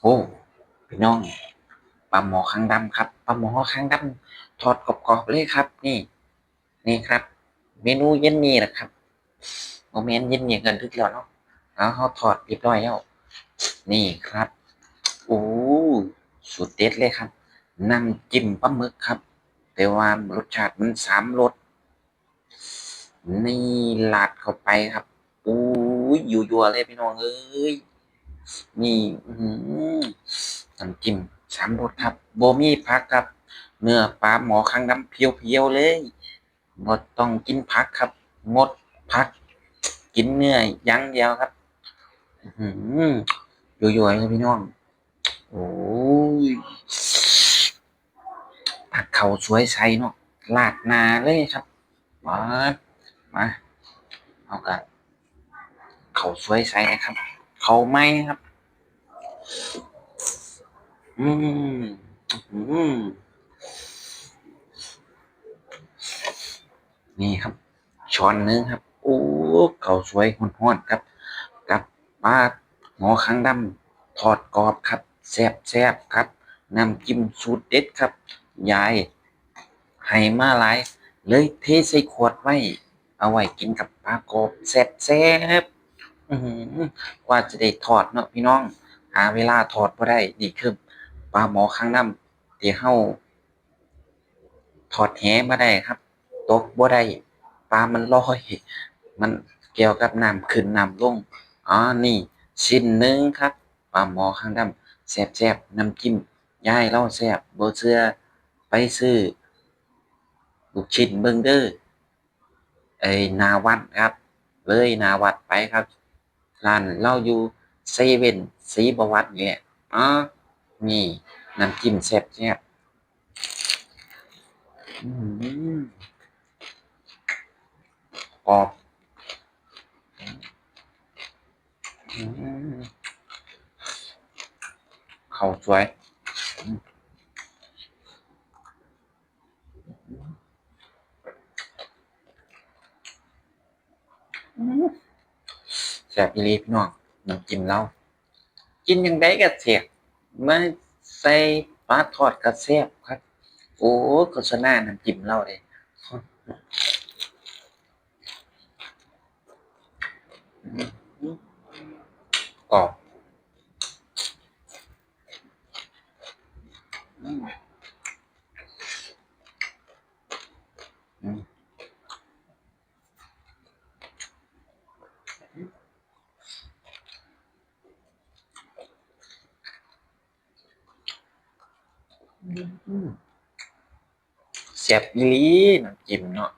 โอ้พี่น้องปลาหมอคางดำครับปลาหมอคางดำทอดกรอบๆเลยครับนี่ครับเมนูเย็นนี้นะครับโมเมนเย็นนี้กันทุกแล้วเนาะแล้วเขาทอดเรียบร้อยแล้วนี่ครับโอ้สุดเด็ดเลยครับน้ำจิ้มปลาหมึกครับแต่ว่ารสชาติมันสามรสนี่ลาดเข้าไปครับอู้ยยั่วๆเลยพี่น้องเอ้ย นี่น้ำจิ้มสามรสครับบ่มีผักครับเนื้อปลาหมอคางดำเพียวๆเลยบ่ต้องกินผักครับงดผักกินเนื้ออย่างเดียวครับอื้อหืยั่วๆเลยพี่น้องโอ้ยผักเขาวสวยใสเนาะราดหน้าเลยครับมามาเอากะเขาวสวยใสนะครับเขาวไหม้ครับอืมอืม นี่ครับช้อนหนึงครับโอ้ข้าวสวยร้อนๆครับกับปลาหมอคางดำทอดกรอบครับแซ่บครับน้ำจิ้มสูตรเด็ดครับยายให้มาหลายเลยเทใส่ขวดไว้เอาไว้กินกับปลากรอบแซ่บอื้อหือกว่าจะได้ทอดเนาะพี่น้องหาเวลาทอดบ่ได้นี่คือปลาหมอคางดำที่เฮา ถอดแหมาได้ครับตกบ่ได้ปลามันลอยมันเกี่ยวกับน้ำขึ้นน้ำลงอ๋อนี่ชิ้นหนึ่งครับปลาหมอคางดำแซ่บๆน้ำจิ้มยายเราแซ่บบ่เชื่อไปซื้อลูกชิ้นเบิ่งเด้อไอ้หน้าวัดครับเลยหน้าวัดไปครับร้านเราอยู่เซเว่นศรีประวัตินี่แหละอ๋อนี่น้ำจิ้มแซ่บๆอื้อฮือกรอบอื้อฮือข้าวสวย แซ่บอีหลีพี่น้องน้ำจิ้มเรากินจั่งใดก็แซ่บมาใส่ปลาทอดก็แซ่บครับโอ้โฆษณาน้ำจิ้มเราเดะกรอบอืมอืมอืมแซ่บอีหลีน้ำจิ้มเนาะ